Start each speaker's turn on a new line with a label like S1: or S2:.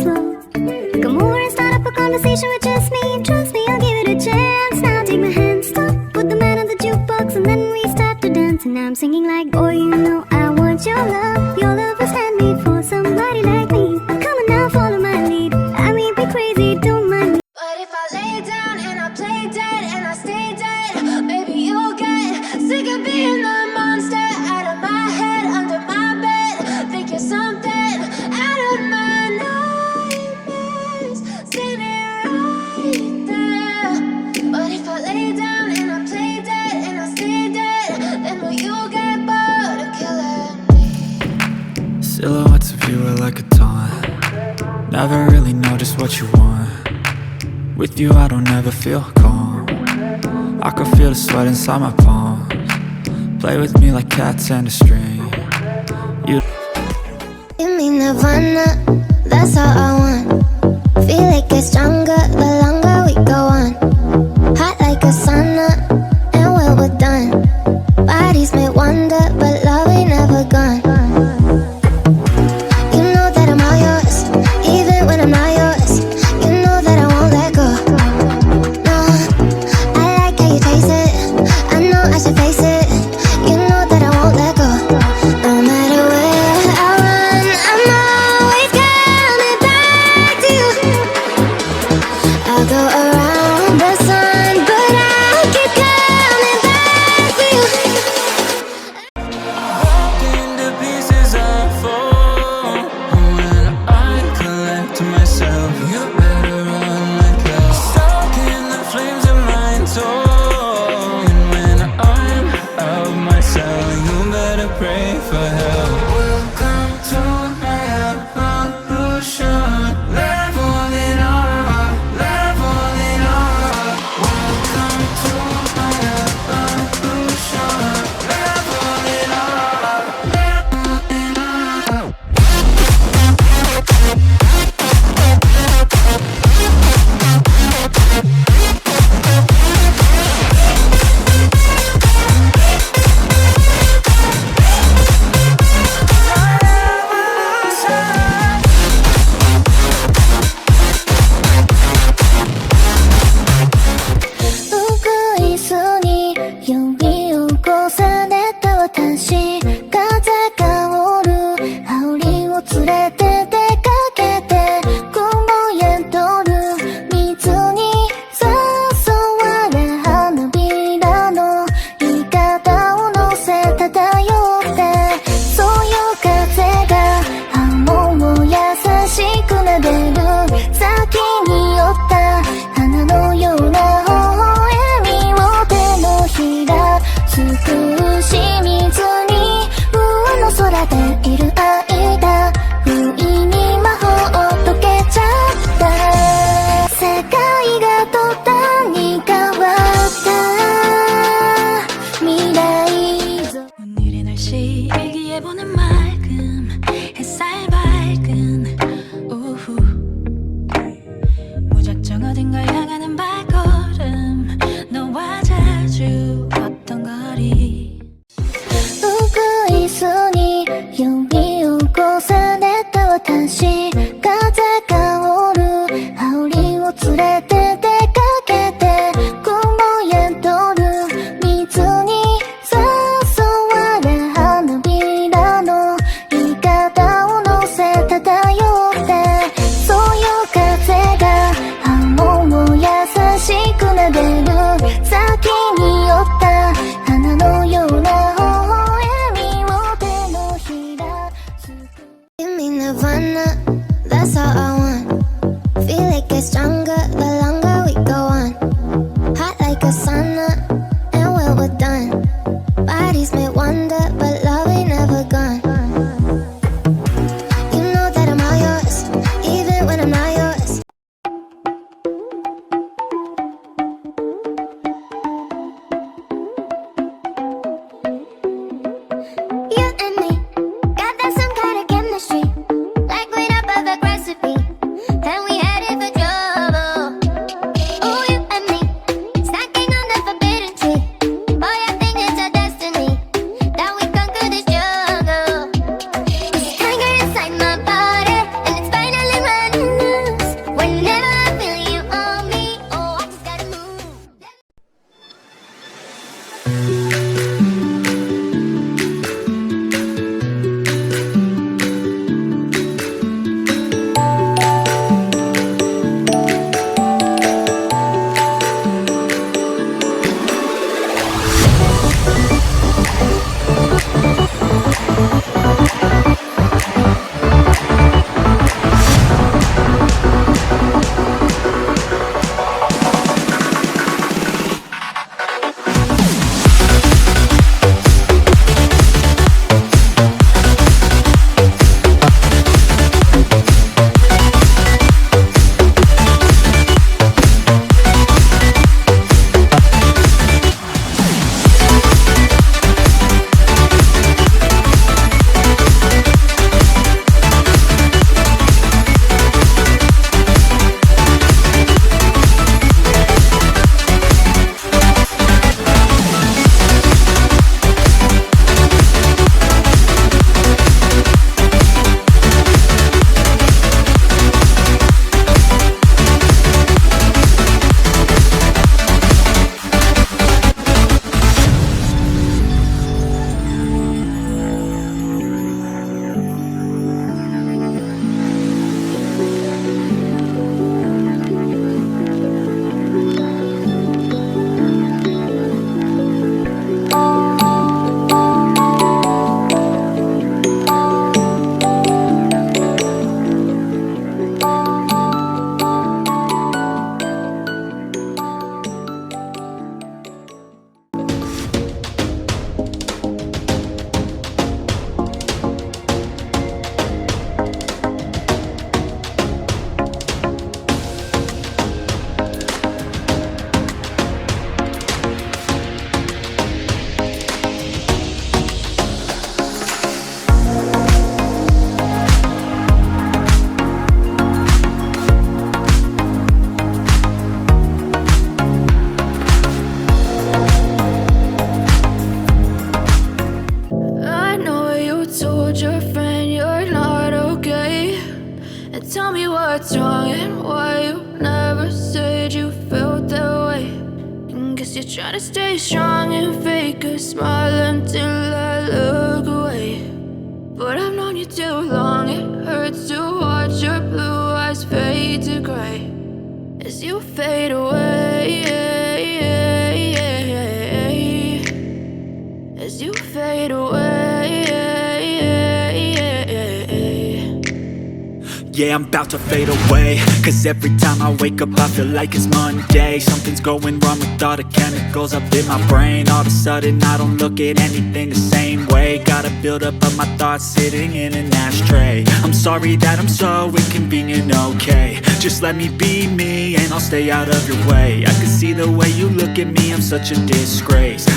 S1: slow. Come over and start up a conversation with just me. Trust me, I'll give it a chance. Now take my hand, stop, put the man on the jukebox, and then we start to dance. And I'm singing like, oh, you know I want your love. Your love was handmade for somebody like me. Come on now, follow my lead. I may be crazy, don't mind me.
S2: But if I lay down and I play dead and I stay dead, maybe you'll get sick of being the monster out of my head, under my bed. Think you're something out of my nightmares, standing right there. But if I lay down and I play dead and I stay dead, then will you get bored of killing me?
S3: Silhouettes of you are like a taunt. Never really know just what you want. With you I don't ever feel calm. I can feel the sweat inside my palms. Play with me like cats and a string. You
S4: give me nirvana, that's all I want. Feel it get stronger the longer we go on. Hot like a sauna, and when we're done, bodies may wander, but love ain't never gone. You know that I'm all yours, even when I'm not yours. You know that I won't let go. No, I like how you taste it. I know I should face it. You know that I won't let go. No matter where I run, I'm always coming back to you. I'll go around the sun, but I'll keep coming back for you.
S3: into pieces I fall. When I collect myself, you better run like hell. Stuck in the flames of my soul. And when I'm out of my cell, you better pray for help. Welcome to my evolution. Leveling up, leveling up. Welcome to my evolution. Leveling up, leveling up.
S4: That's all I want. Feel it get stronger the longer we go on. Hot like a sauna, and when we're done, bodies may wander, but love ain't never gone. You know that I'm all yours, even when I'm not yours.
S2: Guess you're trying to stay strong and fake a smile until I look away. But I've known you too long, it hurts to watch your blue eyes fade to gray as you fade away, as you fade away.
S3: Yeah, I'm about to fade away, cause every time I wake up I feel like it's Monday. Something's going wrong with all the chemicals up in my brain. All of a sudden I don't look at anything the same way. Gotta build up of my thoughts sitting in an ashtray. I'm sorry that I'm so inconvenient, okay. Just let me be me and I'll stay out of your way. I can see the way you look at me, I'm such a disgrace.